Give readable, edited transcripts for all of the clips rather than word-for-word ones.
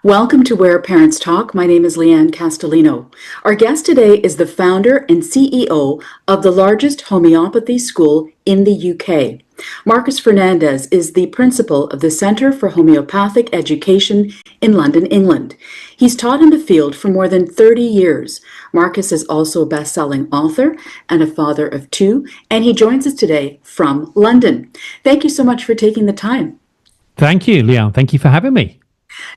Welcome to Where Parents Talk. My name is Lianne Castelino. Our guest today is the founder and CEO of the largest homeopathy school in the UK. Marcus Fernandez is the principal of the Centre for Homeopathic Education in London, England. He's taught in the field for more than 30 years. Marcus is also a best-selling author and a father of two, and he joins us today from London. Thank you so much for taking the time. Thank you, Leon. Thank you for having me.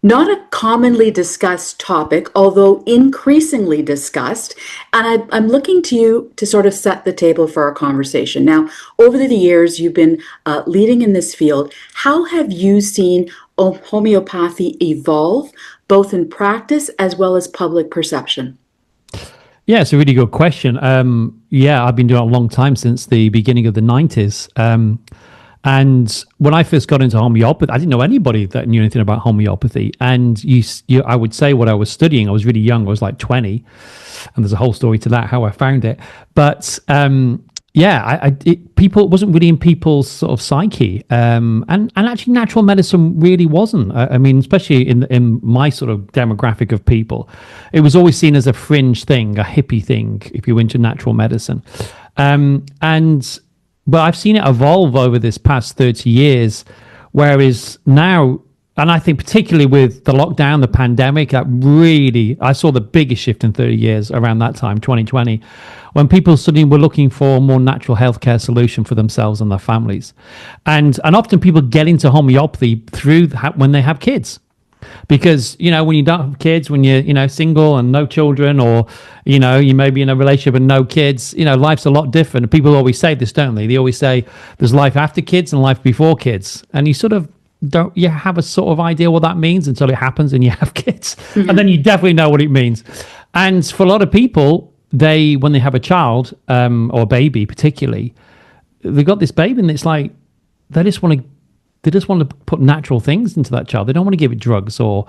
Not a commonly discussed topic, although increasingly discussed, and I'm looking to you to sort of set the table for our conversation. Now, over the years, you've been leading in this field. How have you seen homeopathy evolve, both in practice as well as public perception? Yeah, it's a really good question. I've been doing it a long time, since the beginning of the 90s. And when I first got into homeopathy, I didn't know anybody that knew anything about homeopathy. And I would say what I was studying, I was really young, I was like 20. And there's a whole story to that, how I found it. But people, it wasn't really in people's sort of psyche. And actually natural medicine really wasn't. I mean, especially in my sort of demographic of people, it was always seen as a fringe thing, a hippie thing, if you're into natural medicine. But I've seen it evolve over this past 30 years, whereas now, and I think particularly with the lockdown, the pandemic, I saw the biggest shift in 30 years around that time, 2020, when people suddenly were looking for a more natural healthcare solution for themselves and their families. And often people get into homeopathy when they have kids. Because, when you don't have kids, when you're, single and no children, or, you may be in a relationship and no kids, life's a lot different. People always say this, don't they? They always say there's life after kids and life before kids. And you sort of you have a sort of idea what that means until it happens and you have kids. Mm-hmm. And then you definitely know what it means. And for a lot of people, when they have a child, or a baby particularly, they got this baby and it's like, they just want to put natural things into that child. They don't want to give it drugs or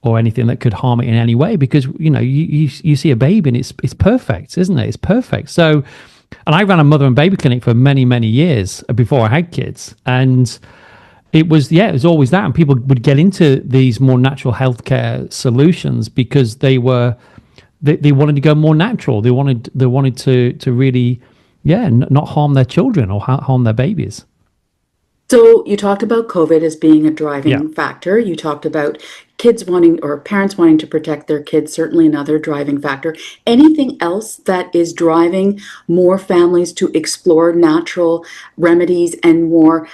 anything that could harm it in any way, because you see a baby and it's perfect, isn't it? It's perfect. So, and I ran a mother and baby clinic for many years before I had kids, and it was always that. And people would get into these more natural healthcare solutions because they wanted to go more natural. They wanted to really not harm their children or harm their babies. So you talked about COVID as being a driving factor. You talked about parents wanting to protect their kids, certainly another driving factor. Anything else that is driving more families to explore natural remedies and more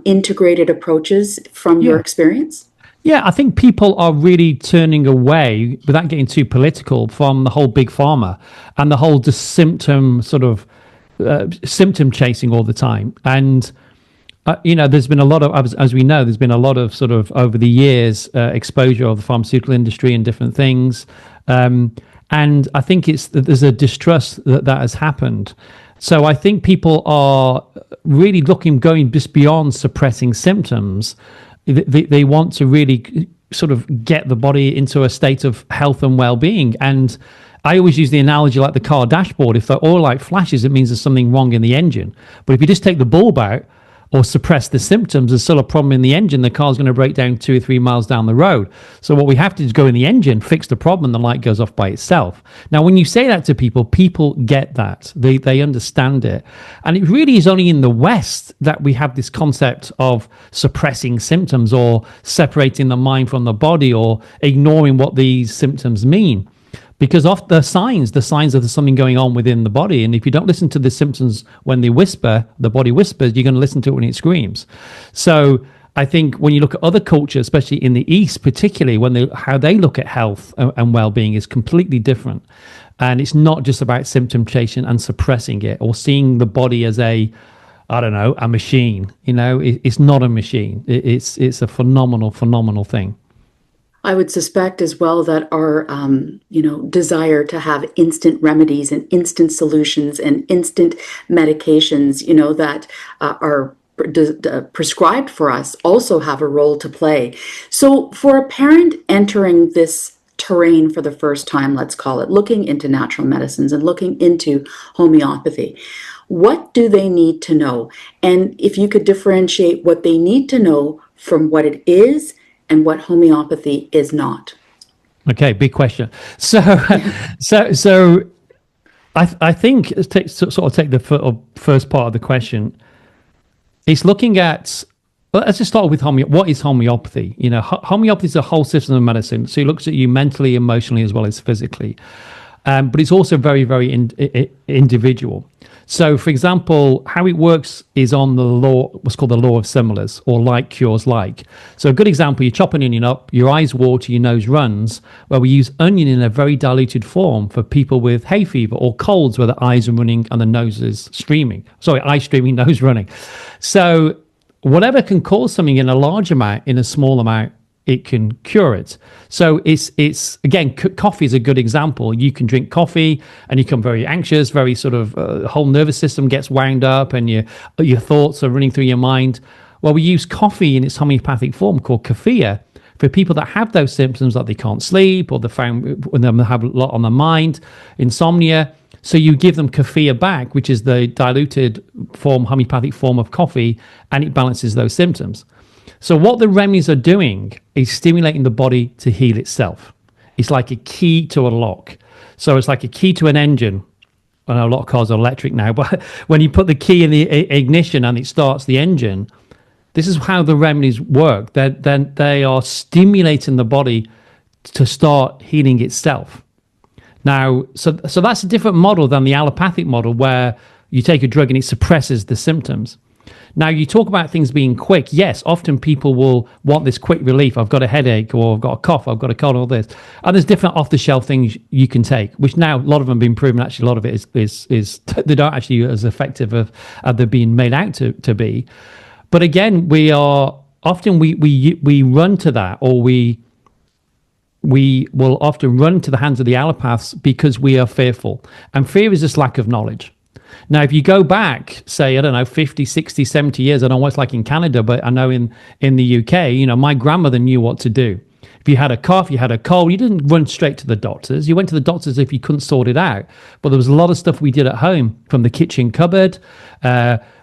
integrated approaches from your experience? Yeah, I think people are really turning away, without getting too political, from the whole big pharma and the whole just symptom chasing all the time. And there's been a lot of, as we know, there's been a lot of sort of over the years exposure of the pharmaceutical industry and different things. And I think there's a distrust that has happened. So I think people are really going just beyond suppressing symptoms. They want to really sort of get the body into a state of health and well-being. And I always use the analogy like the car dashboard. If the oil light flashes, it means there's something wrong in the engine. But if you just take the bulb out, or suppress the symptoms, there's still a problem in the engine. The car's going to break down 2 or 3 miles down the road. So what we have to do is go in the engine, fix the problem, and the light goes off by itself. Now, when you say that to people get that. They understand it. And it really is only in the West that we have this concept of suppressing symptoms or separating the mind from the body or ignoring what these symptoms mean. Because of the signs that there's something going on within the body. And if you don't listen to the symptoms when they whisper, the body whispers, you're going to listen to it when it screams. So I think when you look at other cultures, especially in the East, particularly how they look at health and well-being is completely different. And it's not just about symptom chasing and suppressing it or seeing the body as a machine. It's not a machine. It's a phenomenal thing. I would suspect as well that our, desire to have instant remedies and instant solutions and instant medications, that are prescribed for us also have a role to play. So for a parent entering this terrain for the first time, let's call it, looking into natural medicines and looking into homeopathy, what do they need to know? And if you could differentiate what they need to know from what it is and what homeopathy is not. Okay, big question. So, so I think sort of take the first part of the question. It's looking at. Well, let's just start with what is homeopathy? You know, homeopathy is a whole system of medicine. So it looks at you mentally, emotionally, as well as physically. But it's also very, very individual. So, for example, how it works is on the law, what's called the law of similars, or like cures like. So, a good example: you chop an onion up, your eyes water, your nose runs. Well, we use onion in a very diluted form for people with hay fever or colds, where the eyes are running and the nose is streaming. Sorry, eye streaming, nose running. So, whatever can cause something in a large amount, in a small amount, it can cure it. So it's again, coffee is a good example. You can drink coffee and you become very anxious, very sort of whole nervous system gets wound up, and your thoughts are running through your mind. Well, we use coffee in its homeopathic form called kefir for people that have those symptoms, like they can't sleep or they have a lot on their mind, insomnia. So you give them kefir back, which is the diluted form, homeopathic form of coffee, and it balances those symptoms. So what the remedies are doing is stimulating the body to heal itself. It's like a key to a lock. So it's like a key to an engine. I know a lot of cars are electric now, but when you put the key in the ignition and it starts the engine, this is how the remedies work. Then they are stimulating the body to start healing itself. Now, so that's a different model than the allopathic model, where you take a drug and it suppresses the symptoms. Now, you talk about things being quick. Yes, often people will want this quick relief. I've got a headache, or I've got a cough, I've got a cold, all this. And there's different off-the-shelf things you can take, which now a lot of them have been proven. Actually, a lot of it is they don't actually as effective as they're being made out to be. But again, we run to that, or we will often run to the hands of the allopaths because we are fearful. And fear is this lack of knowledge. Now, if you go back, say, I don't know, 50, 60, 70 years, I don't know what it's like in Canada, but I know in the UK, you know, my grandmother knew what to do. If you had a cough, you had a cold, you didn't run straight to the doctors. You went to the doctors if you couldn't sort it out. But there was a lot of stuff we did at home, from the kitchen cupboard,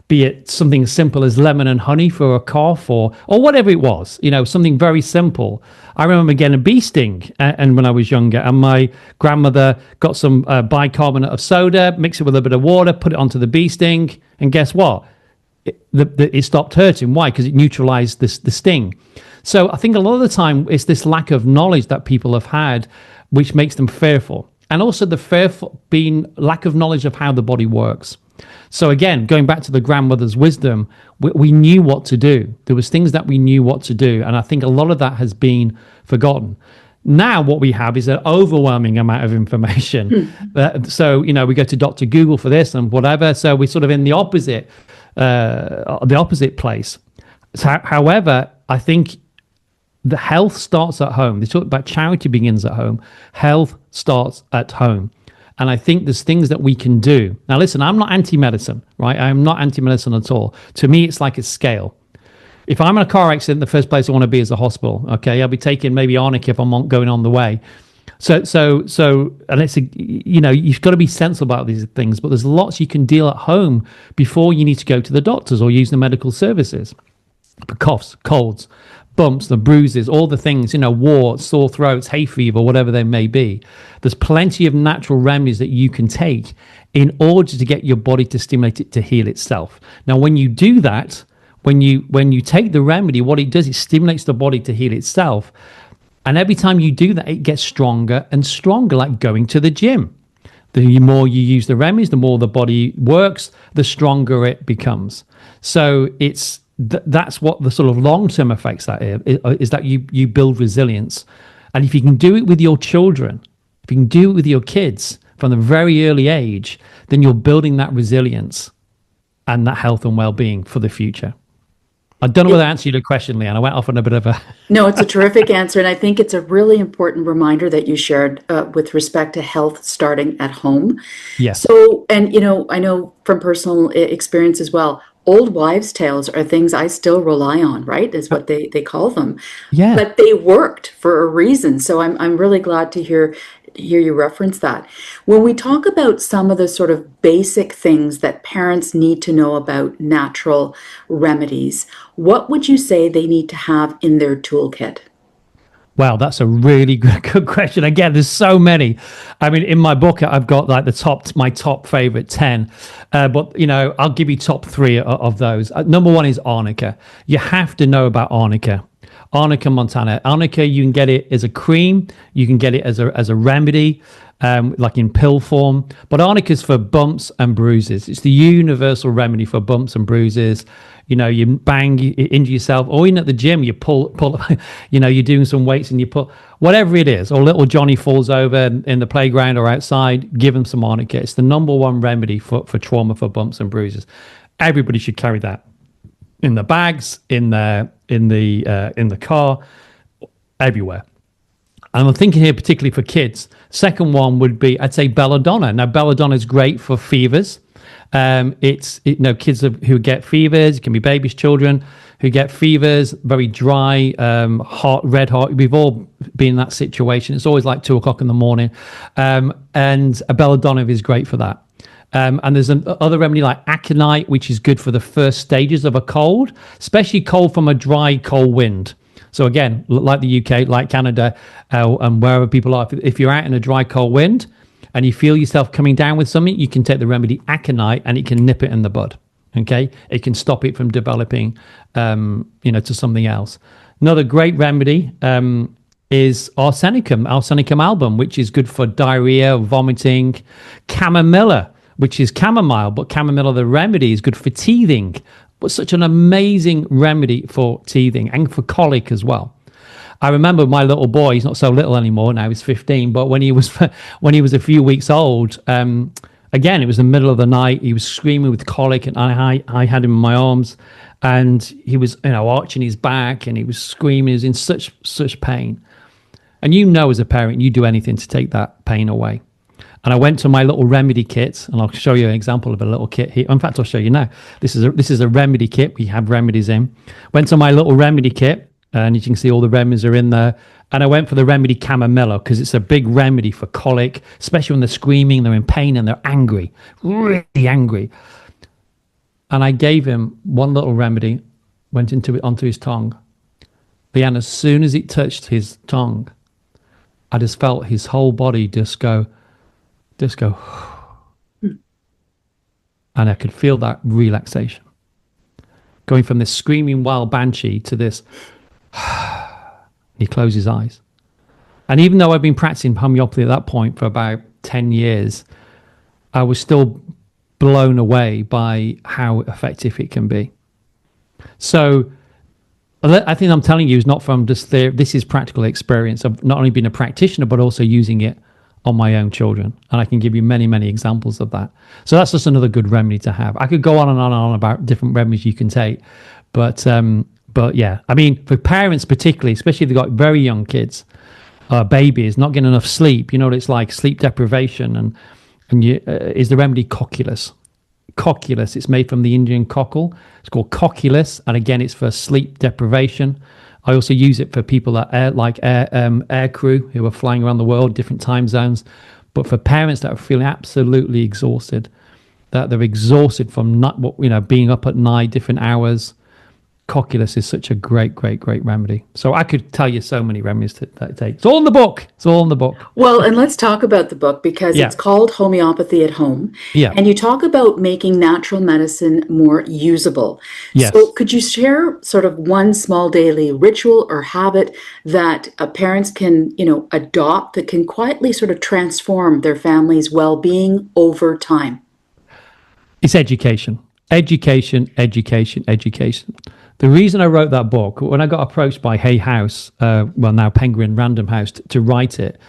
be it something as simple as lemon and honey for a cough, or whatever it was, you know, something very simple. I remember getting a bee sting and when I was younger, and my grandmother got some bicarbonate of soda, mix it with a bit of water, put it onto the bee sting, and guess what? It stopped hurting. Why? Because it neutralized the sting. So I think a lot of the time it's this lack of knowledge that people have had, which makes them fearful. And also the fearful being lack of knowledge of how the body works. So again, going back to the grandmother's wisdom, we knew what to do. There was things that we knew what to do. And I think a lot of that has been forgotten. Now what we have is an overwhelming amount of information. So, you know, we go to Dr. Google for this and whatever. So we're sort of in the opposite place. So, however, I think the health starts at home. They talk about charity begins at home. Health starts at home. And I think there's things that we can do. Now, listen, I'm not anti-medicine, right? I'm not anti-medicine at all. To me, it's like a scale. If I'm in a car accident, the first place I want to be is a hospital. Okay, I'll be taking maybe arnica if I'm going on the way. So, and it's you know, you've got to be sensible about these things. But there's lots you can deal at home before you need to go to the doctors or use the medical services. For coughs, colds, bumps, the bruises, all the things, you know, warts, sore throats, hay fever, whatever they may be. There's plenty of natural remedies that you can take in order to get your body to stimulate it to heal itself. Now, when you do that, when you take the remedy, what it does, it stimulates the body to heal itself. And every time you do that, it gets stronger and stronger, like going to the gym. The more you use the remedies, the more the body works, the stronger it becomes. So that's what the sort of long-term effects that is that you build resilience. And if you can do it with your children, if you can do it with your kids from a very early age, then you're building that resilience and that health and well-being for the future. I don't know whether I answered your question, Lianne. I went off on a bit of a... No, it's a terrific answer. And I think it's a really important reminder that you shared with respect to health starting at home. Yes. So, and, you know, I know from personal experience as well, old wives' tales are things I still rely on, right? Is what they call them. Yeah. But they worked for a reason. So I'm really glad to hear you reference that. When we talk about some of the sort of basic things that parents need to know about natural remedies, what would you say they need to have in their toolkit? Well, that's a really good question. Again, there's so many. I mean, in my book, I've got like my top favorite 10. But, I'll give you top three of those. Number one is arnica. You have to know about arnica. Arnica montana. Arnica, you can get it as a cream. You can get it as a remedy, like in pill form. But arnica is for bumps and bruises. It's the universal remedy for bumps and bruises. You bang, you injure yourself, or even at the gym, you pull, you're doing some weights and you put whatever it is, or little Johnny falls over in the playground or outside, give him some arnica. It's the number one remedy for trauma, for bumps and bruises. Everybody should carry that in the bags, in the car, everywhere. And I'm thinking here particularly for kids. Second one would be, I'd say, belladonna. Now, belladonna is great for fevers. Kids who get fevers, it can be babies, children who get fevers, very dry, hot, red hot. We've all been in that situation. It's always like 2:00 in the morning. And a belladonna is great for that. And there's another remedy like aconite, which is good for the first stages of a cold, especially cold from a dry, cold wind. So again, like the UK, like Canada, and wherever people are, if you're out in a dry, cold wind, and you feel yourself coming down with something, you can take the remedy aconite and it can nip it in the bud. Okay, it can stop it from developing, to something else. Another great remedy is arsenicum album, which is good for diarrhea, vomiting. Chamomilla, which is chamomile, but chamomilla, the remedy, is good for teething. But such an amazing remedy for teething and for colic as well. I remember my little boy, he's not so little anymore, now he's 15, but when he was a few weeks old, again, it was the middle of the night, he was screaming with colic, and I had him in my arms, and he was, arching his back, and he was screaming, he was in such pain. And as a parent, you do anything to take that pain away. And I went to my little remedy kit, and I'll show you an example of a little kit here. In fact, I'll show you now. This is a remedy kit. We have remedies in. Went to my little remedy kit, and you can see all the remedies are in there. And I went for the remedy chamomilla because it's a big remedy for colic, especially when they're screaming, they're in pain, and they're angry, really angry. And I gave him one little remedy, went onto his tongue. Leanne, as soon as it touched his tongue, I just felt his whole body just go, and I could feel that relaxation. Going from this screaming wild banshee to this, he closed his eyes. And even though I've been practicing homeopathy at that point for about 10 years, I was still blown away by how effective it can be. So I think I'm telling you is not from just theory. This is practical experience of not only being a practitioner, but also using it on my own children. And I can give you many, many examples of that. So that's just another good remedy to have. I could go on and on and on about different remedies you can take. But yeah, I mean, for parents particularly, especially if they've got very young kids, babies, not getting enough sleep, you know what it's like, sleep deprivation, is the remedy cocculus. Cocculus, it's made from the Indian cockle. It's called cocculus, and again, it's for sleep deprivation. I also use it for people that air crew who are flying around the world, different time zones. But for parents that are feeling absolutely exhausted, that they're exhausted from being up at night, different hours, cocculus is such a great remedy. So I could tell you so many remedies to take. It's all in the book. Well, and let's talk about the book because it's called Homeopathy at Home. Yeah. And you talk about making natural medicine more usable. Yes. So could you share sort of one small daily ritual or habit that parents can, adopt that can quietly sort of transform their family's well-being over time? It's education. Education. The reason I wrote that book, when I got approached by Hay House, now Penguin Random House, to write it,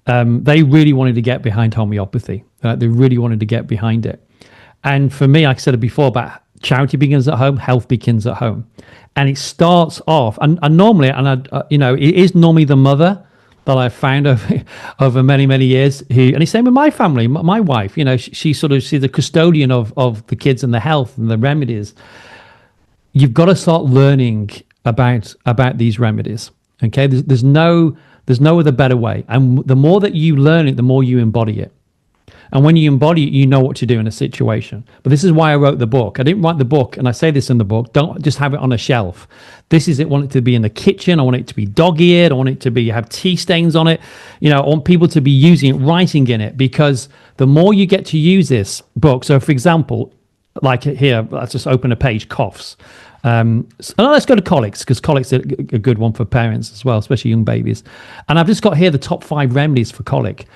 they really wanted to get behind homeopathy. They really wanted to get behind it. And for me, like I said before, about charity begins at home, health begins at home. And it starts off, and normally, it is normally the mother that I've found over many, many years. And it's same with my family, my wife, she's the custodian of the kids and the health and the remedies. You've got to start learning about these remedies. Okay, there's no other better way. And the more that you learn it, the more you embody it. And when you embody it, you know what to do in a situation. But this is why I wrote the book. I didn't write the book, and I say this in the book, don't just have it on a shelf. This is it. I want it to be in the kitchen. I want it to be dog-eared. I want it to be have tea stains on it. I want people to be using it, writing in it, because the more you get to use this book. So, for example, like here, let's just open a page, coughs. Let's go to colics, because colics are a good one for parents as well, especially young babies. And I've just got here the top 5 remedies for colic.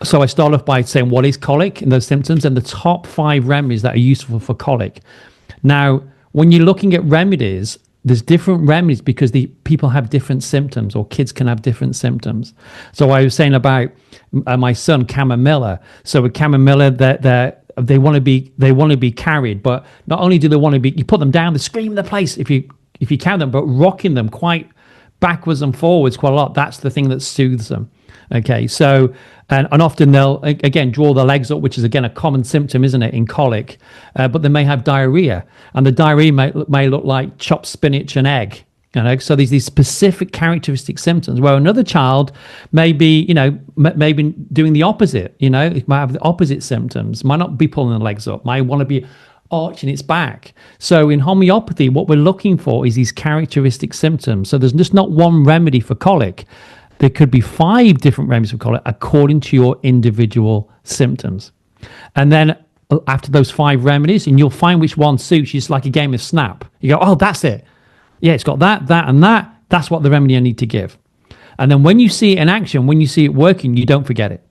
So I start off by saying what is colic and those symptoms, and the top 5 remedies that are useful for colic. Now, when you're looking at remedies, there's different remedies because the people have different symptoms, or kids can have different symptoms. So I was saying about my son, Camomilla. So with Camomilla, they want to be carried, but not only do they want to be, you put them down, they scream the place if you count them, but rocking them quite backwards and forwards quite a lot. That's the thing that soothes them. Okay, so and often they'll again draw their legs up, which is again a common symptom, isn't it, in colic? But they may have diarrhea, and the diarrhea may look like chopped spinach and egg. So there's these specific characteristic symptoms where another child may be, maybe doing the opposite. It might have the opposite symptoms, might not be pulling the legs up, might want to be arching its back. So in homeopathy, what we're looking for is these characteristic symptoms. So there's just not one remedy for colic. There could be 5 different remedies for colic according to your individual symptoms. And then after those 5 remedies, and you'll find which one suits you. It's like a game of Snap. You go, oh, that's it. Yeah, it's got that, and that. That's what the remedy I need to give. And then when you see it in action, when you see it working, you don't forget it.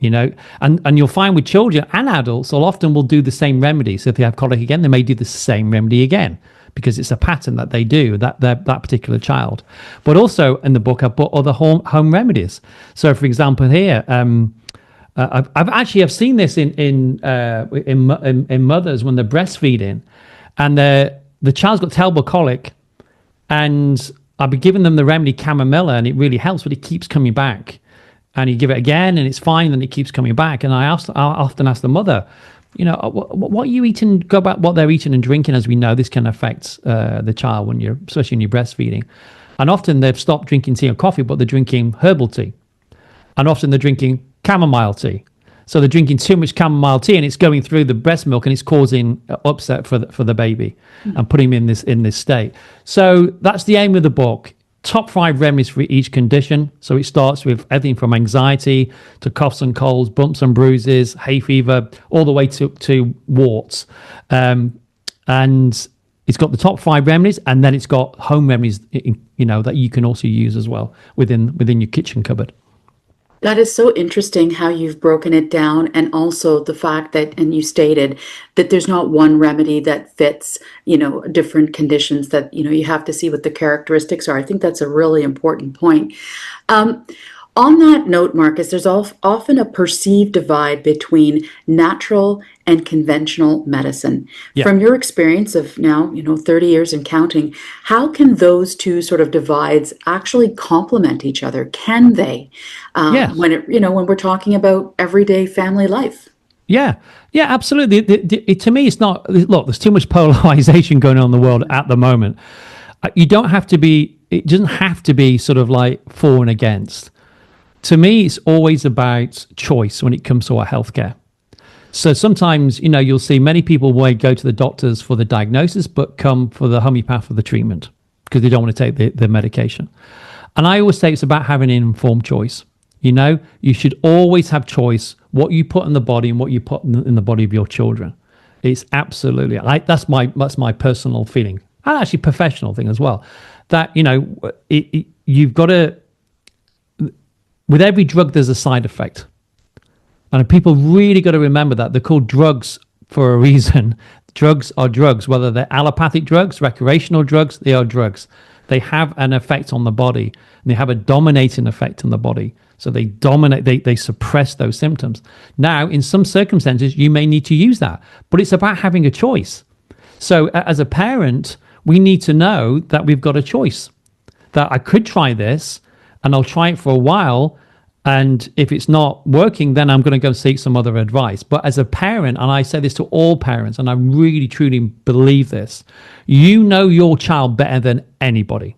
And you'll find with children and adults, they'll often will do the same remedy. So if they have colic again, they may do the same remedy again, because it's a pattern that they do, that particular child. But also in the book, I've put other home remedies. So for example, here, I've seen this in mothers when they're breastfeeding, and the child's got terrible colic, and I'll be giving them the remedy Camomilla, and it really helps, but it keeps coming back. And you give it again, and it's fine, and it keeps coming back. And I often ask the mother, what are you eating? Go about what they're eating and drinking. As we know, this can affect the child especially when you're breastfeeding. And often they've stopped drinking tea or coffee, but they're drinking herbal tea. And often they're drinking chamomile tea. So they're drinking too much chamomile tea, and it's going through the breast milk, and it's causing upset for the baby, and putting him in this state. So that's the aim of the book. Top 5 remedies for each condition. So it starts with everything from anxiety to coughs and colds, bumps and bruises, hay fever, all the way to warts. And it's got the top 5 remedies, and then it's got home remedies, that you can also use as well within your kitchen cupboard. That is so interesting how you've broken it down, and also the fact that, and you stated that there's not one remedy that fits, different conditions, that, you have to see what the characteristics are. I think that's a really important point. On that note, Marcus, there's often a perceived divide between natural and conventional medicine. Yeah. From your experience of now, 30 years and counting, how can those two sort of divides actually complement each other? Can they? Yes. When we're talking about everyday family life. Yeah, absolutely. To me, it's not. Look, there's too much polarization going on in the world at the moment. You don't have to be. It doesn't have to be sort of like for and against. To me, it's always about choice when it comes to our healthcare. So sometimes, you'll see many people will go to the doctors for the diagnosis, but come for the homeopath for the treatment because they don't want to take the medication. And I always say it's about having an informed choice. You should always have choice what you put in the body and what you put in the body of your children. It's absolutely, that's my personal feeling, and actually professional thing as well. That, you've got to, with every drug, there's a side effect. And people really got to remember that. They're called drugs for a reason. Drugs are drugs, whether they're allopathic drugs, recreational drugs, they are drugs. They have an effect on the body, and they have a dominating effect on the body. So they dominate, they suppress those symptoms. Now, in some circumstances, you may need to use that, but it's about having a choice. So as a parent, we need to know that we've got a choice, that I could try this, and I'll try it for a while, and if it's not working, then I'm going to go seek some other advice. But as a parent, and I say this to all parents, and I really, truly believe this, you know your child better than anybody.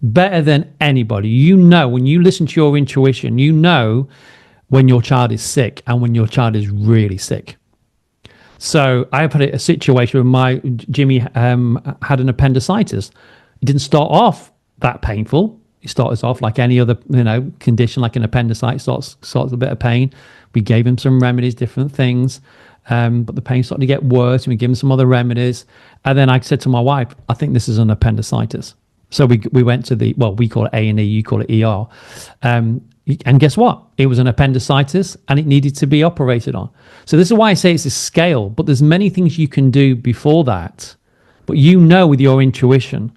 Better than anybody. When you listen to your intuition, when your child is sick and when your child is really sick. So I've had a situation where my Jimmy had an appendicitis. It didn't start off that painful. It starts off like any other, condition, like an appendicitis. Starts with a bit of pain. We gave him some remedies, different things, but the pain started to get worse. And we gave him some other remedies, and then I said to my wife, "I think this is an appendicitis." So we went to we call it A&E, you call it ER, and guess what? It was an appendicitis, and it needed to be operated on. So this is why I say it's a scale. But there's many things you can do before that, but with your intuition.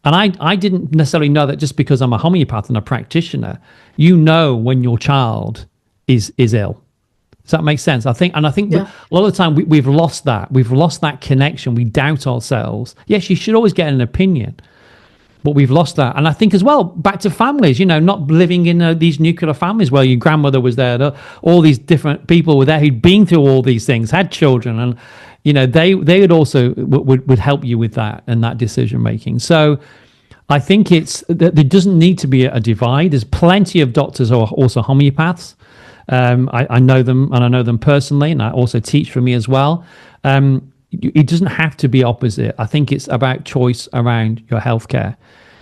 And I didn't necessarily know that just because I'm a homeopath and a practitioner. When your child is ill. Does that make sense? I think a lot of the time we've lost that. We've lost that connection. We doubt ourselves. Yes, you should always get an opinion, but we've lost that. And I think as well, back to families, not living in these nuclear families where your grandmother was there, all these different people were there who'd been through all these things, had children, and they would also would help you with that and that decision making. So I think there doesn't need to be a divide. There's plenty of doctors who are also homeopaths. I know them, and I know them personally, and I also teach for me as well. It doesn't have to be opposite. I think it's about choice around your healthcare.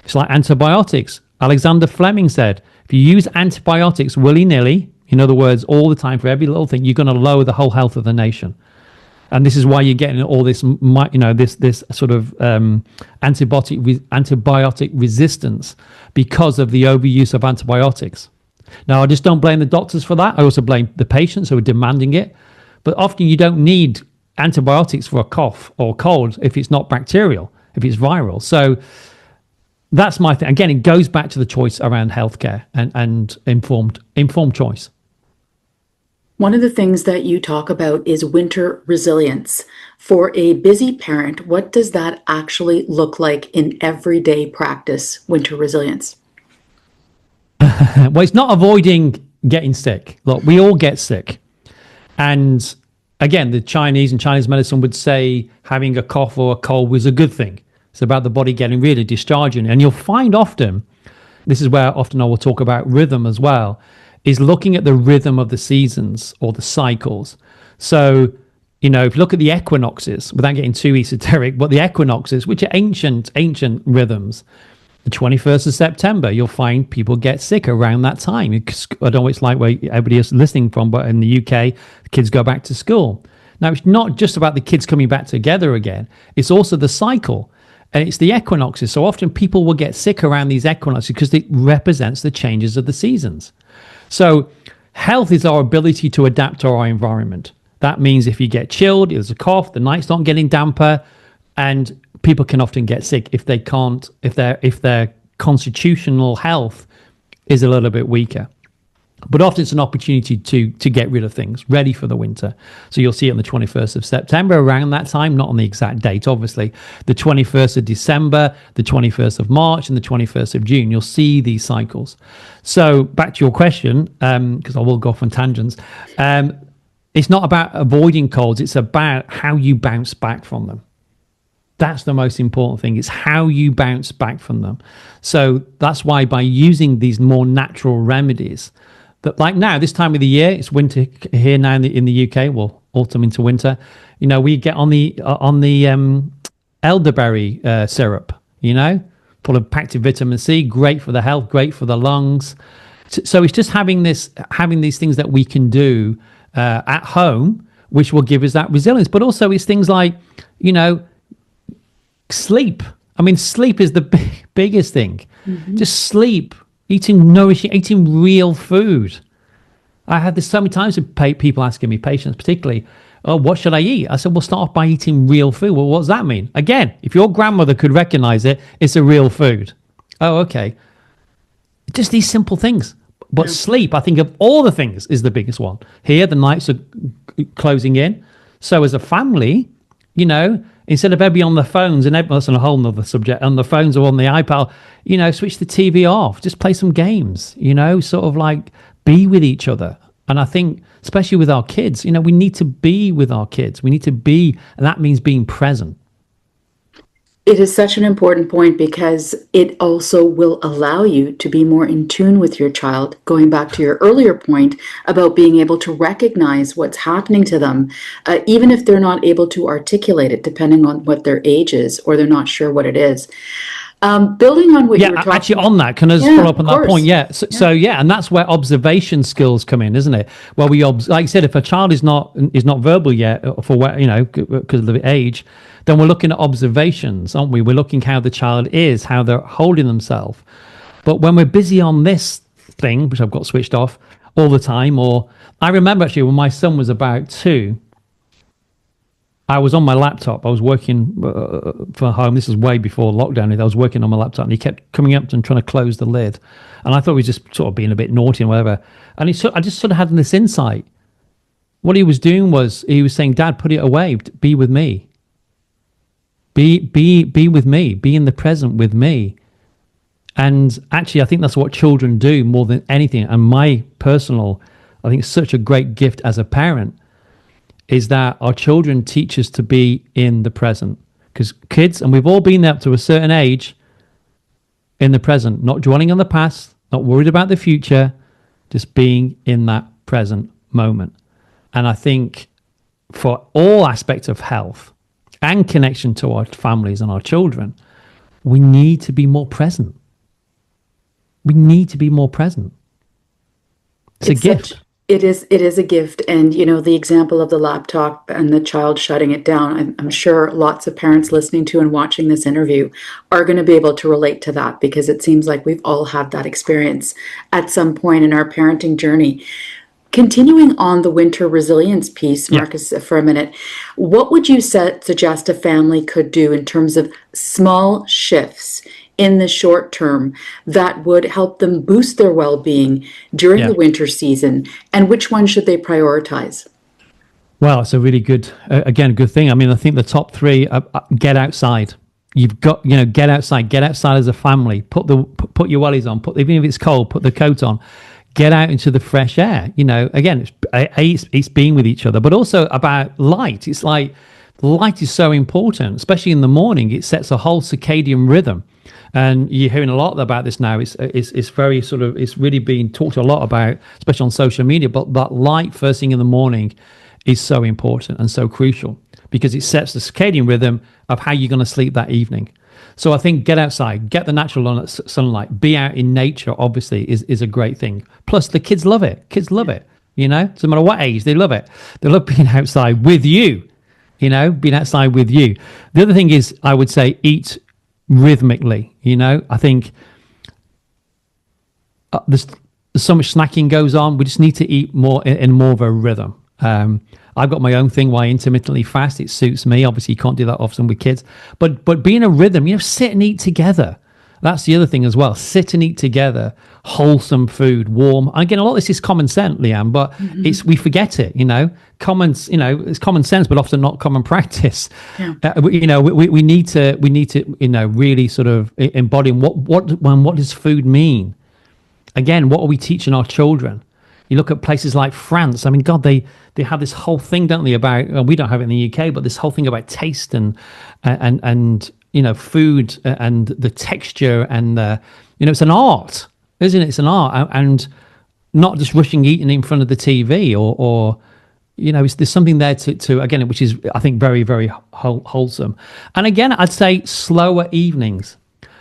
It's like antibiotics. Alexander Fleming said, if you use antibiotics willy-nilly, in other words, all the time for every little thing, you're going to lower the whole health of the nation. And this is why you're getting all this, this sort of antibiotic resistance because of the overuse of antibiotics. Now, I just don't blame the doctors for that. I also blame the patients who are demanding it. But often you don't need antibiotics for a cough or cold if it's not bacterial, if it's viral. So that's my thing. Again, it goes back to the choice around healthcare and informed choice. One of the things that you talk about is winter resilience. For a busy parent, what does that actually look like in everyday practice, winter resilience? Well, it's not avoiding getting sick. Look, we all get sick. And again, the Chinese medicine would say having a cough or a cold was a good thing. It's about the body getting rid of, discharging. And you'll find often, this is where often I will talk about rhythm as well, is looking at the rhythm of the seasons or the cycles. So, if you look at the equinoxes, without getting too esoteric, but the equinoxes, which are ancient rhythms, the 21st of September, you'll find people get sick around that time. I don't know what it's like where everybody is listening from, but in the UK, the kids go back to school. Now, it's not just about the kids coming back together again. It's also the cycle, and it's the equinoxes. So often people will get sick around these equinoxes because it represents the changes of the seasons. So health is our ability to adapt to our environment. That means if you get chilled, there's a cough, the nights not getting damper, and people can often get sick if their constitutional health is a little bit weaker. But often it's an opportunity to get rid of things, ready for the winter. So you'll see it on the 21st of September, around that time, not on the exact date, obviously. The 21st of December, the 21st of March, and the 21st of June. You'll see these cycles. So back to your question, because I will go off on tangents. It's not about avoiding colds. It's about how you bounce back from them. That's the most important thing. It's how you bounce back from them. So that's why by using these more natural remedies, that like now, this time of the year, it's winter here now in the UK, well, autumn into winter, we get on the elderberry syrup, full of packed in vitamin C, great for the health, great for the lungs. So it's just having these things that we can do at home, which will give us that resilience. But also it's things like, sleep. I mean, sleep is the biggest thing. Mm-hmm. Just sleep, eating real food. I had this so many times with people asking me, patients particularly, oh, what should I eat? I said, well, start off by eating real food. Well, what does that mean? Again, if your grandmother could recognize it, it's a real food. Oh, okay. Just these simple things. But sleep, I think of all the things, is the biggest one. Here, the nights are closing in. So as a family, instead of everybody on the phones, and that's on a whole nother subject, on the phones or on the iPad, switch the TV off, just play some games, sort of like be with each other. And I think, especially with our kids, we need to be with our kids. We need to be, and that means being present. It is such an important point because it also will allow you to be more in tune with your child, going back to your earlier point about being able to recognize what's happening to them, even if they're not able to articulate it, depending on what their age is or they're not sure what it is. Building on what you Yeah, were actually, talking. on that, can I just Yeah, follow up of on that point? course. Yeah, so yeah, and that's where observation skills come in, isn't it? Well, like I said, if a child is not verbal yet, for what because of the age, then we're looking at observations, aren't we? We're looking how the child is, how they're holding themselves. But when we're busy on this thing, which I've got switched off all the time, or I remember actually when my son was about 2. I was on my laptop. I was working for home. This is way before lockdown. I was working on my laptop, and he kept coming up and trying to close the lid. And I thought he was just sort of being a bit naughty and whatever. And I just sort of had this insight. What he was doing was he was saying, "Dad, put it away. Be with me. Be with me. Be in the present with me." And actually, I think that's what children do more than anything. And my personal, I think, such a great gift as a parent is that our children teach us to be in the present. Because kids, and we've all been there up to a certain age, in the present, not dwelling on the past, not worried about the future, just being in that present moment. And I think for all aspects of health and connection to our families and our children, we need to be more present. We need to be more present. It's a gift. It is a gift. And, the example of the laptop and the child shutting it down, I'm sure lots of parents listening to and watching this interview are going to be able to relate to that because it seems like we've all had that experience at some point in our parenting journey. Continuing on the winter resilience piece, Yeah. Marcus, for a minute, what would you suggest a family could do in terms of small shifts in the short term that would help them boost their well-being during Yeah. the winter season, and which one should they prioritize? Well, it's a really good, again, good thing. I mean, I think the top 3 are, get outside. You've got, get outside as a family. Put your wellies on. Even if it's cold, put the coat on. Get out into the fresh air. Again, it's being with each other, but also about light. It's like light is so important, especially in the morning. It sets a whole circadian rhythm. And you're hearing a lot about this now. It's very sort of, it's really being talked a lot about, especially on social media. But that light first thing in the morning is so important and so crucial because it sets the circadian rhythm of how you're going to sleep that evening. So I think get outside, get the natural sunlight, be out in nature, obviously, is a great thing. Plus, the kids love it. Kids love it, no matter what age, they love it. They love being outside with you, being outside with you. The other thing is, I would say, eat rhythmically. I think there's so much snacking goes on. We just need to eat more in more of a rhythm. I've got my own thing why I intermittently fast. It suits me. Obviously, you can't do that often with kids. But be in a rhythm, sit and eat together. That's the other thing as well. Sit and eat together, wholesome food, warm. Again, a lot of this is common sense, Lianne, but we forget it, it's common sense, but often not common practice. Yeah. We need to really sort of embody what does food mean? Again, what are we teaching our children? You look at places like France. I mean, God, they have this whole thing, don't they? About we don't have it in the UK, but this whole thing about taste and food and the texture and it's an art, isn't it? It's an art, and not just rushing eating in front of the TV or there's something there to again, which is I think very, very wholesome. And again, I'd say slower evenings,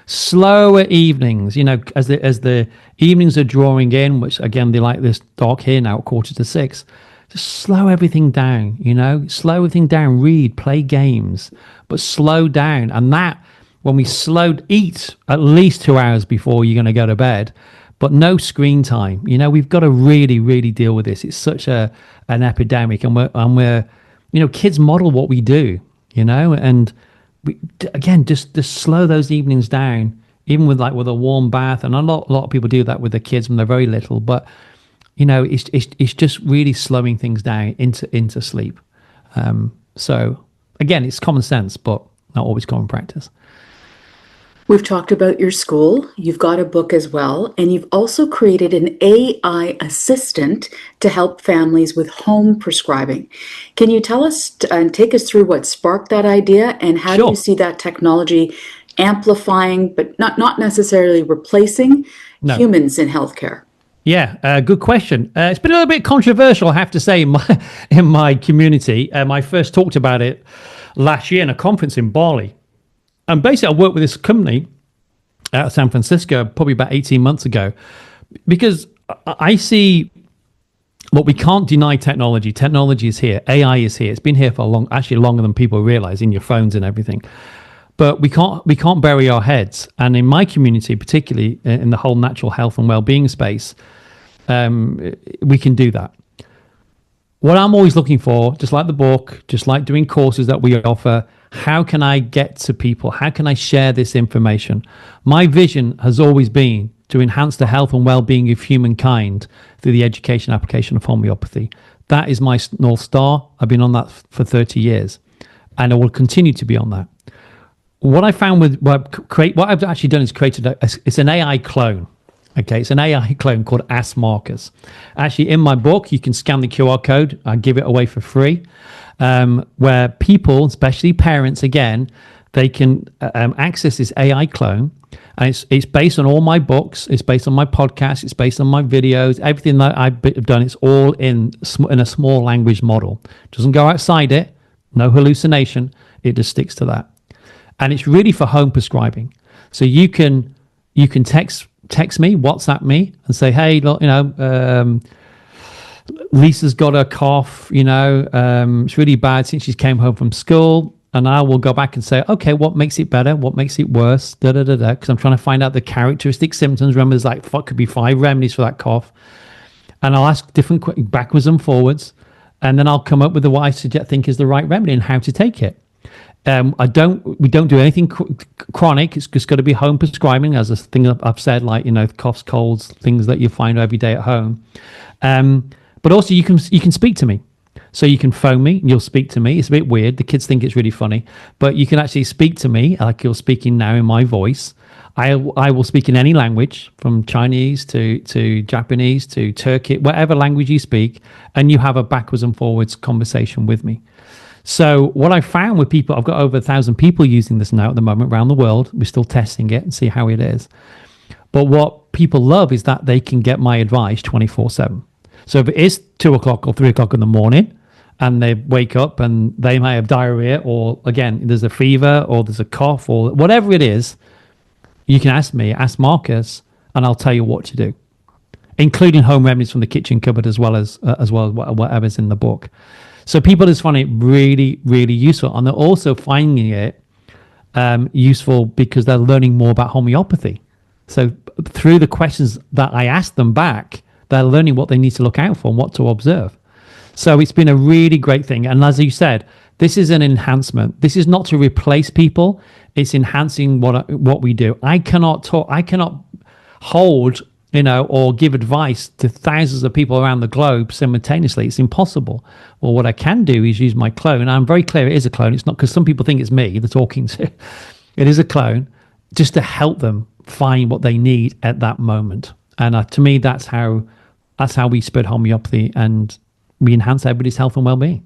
as the evenings are drawing in, which again they like this dark here now at 5:45. Just slow everything down, slow everything down. Read, play games, but slow down. And that when we eat at least 2 hours before you're going to go to bed, but no screen time. We've got to really, really deal with this. It's such an epidemic, and we're kids model what we do, and we, again, just slow those evenings down, even with a warm bath. And a lot of people do that with their kids when they're very little. But it's just really slowing things down into sleep. So again, it's common sense, but not always common practice. We've talked about your school, you've got a book as well, and you've also created an AI assistant to help families with home prescribing. Can you tell us and take us through what sparked that idea, and how do you Sure. see that technology amplifying, but not necessarily replacing, No. humans in healthcare? Yeah, good question. It's been a little bit controversial, I have to say, in my community. I first talked about it last year in a conference in Bali. And basically, I worked with this company out of San Francisco probably about 18 months ago, because I see what we can't deny technology. Technology is here. AI is here. It's been here for actually longer than people realize, in your phones and everything. But we can't bury our heads. And in my community, particularly in the whole natural health and well-being space, we can do that. What I'm always looking for, just like the book, just like doing courses that we offer, how can I get to people? How can I share this information? My vision has always been to enhance the health and well-being of humankind through the education application of homeopathy. That is my North Star. I've been on that for 30 years, and I will continue to be on that. What I found with what I've actually done is created it's an AI clone. Okay, it's an AI clone called Ask Marcus. Actually, in my book, you can scan the QR code. I give it away for free, where people, especially parents, again, they can access this AI clone. And it's based on all my books. It's based on my podcasts. It's based on my videos. Everything that I've done, it's all in a small language model. It doesn't go outside it. No hallucination. It just sticks to that. And it's really for home prescribing. So you can text me, WhatsApp me, and say, hey, look, Lisa's got a cough, it's really bad since she came home from school. And I will go back and say, okay, what makes it better? What makes it worse? Because I'm trying to find out the characteristic symptoms. Remember, there's could be 5 remedies for that cough. And I'll ask different backwards and forwards. And then I'll come up with what I think is the right remedy and how to take it. We don't do anything chronic. It's just got to be home prescribing, as a thing I've said, coughs, colds, things that you find every day at home. But also you can speak to me. So you can phone me and you'll speak to me. It's a bit weird. The kids think it's really funny, but you can actually speak to me like you're speaking now in my voice. I will speak in any language, from Chinese to Japanese to Turkic, whatever language you speak, and you have a backwards and forwards conversation with me. So what I found with people, I've got over 1,000 people using this now at the moment around the world. We're still testing it and see how it is. But what people love is that they can get my advice 24/7. So if it is 2 o'clock or 3 o'clock in the morning and they wake up and they may have diarrhea, or again, there's a fever or there's a cough or whatever it is, you can ask Marcus, and I'll tell you what to do, including home remedies from the kitchen cupboard as well as whatever's in the book. So people just find it really, really useful. And they're also finding it useful because they're learning more about homeopathy. So through the questions that I ask them back, they're learning what they need to look out for and what to observe. So it's been a really great thing. And as you said, this is an enhancement. This is not to replace people. It's enhancing what we do. I cannot hold, or give advice to thousands of people around the globe simultaneously. It's impossible. Well, what I can do is use my clone. I'm very clear it is a clone. It's not, because some people think it's me they're talking to. It is a clone, just to help them find what they need at that moment. And to me, that's how we spread homeopathy, and we enhance everybody's health and well-being.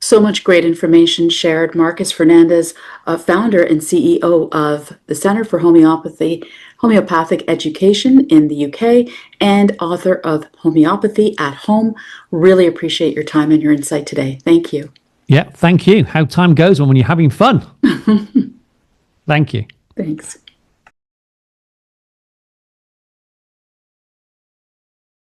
So much great information shared. Marcus Fernandez, founder and CEO of the Center for Homeopathic Education in the UK, and author of Homeopathy at Home. Really appreciate your time and your insight today. Thank you. Yeah, thank you. How time goes when you're having fun. Thank you. Thanks.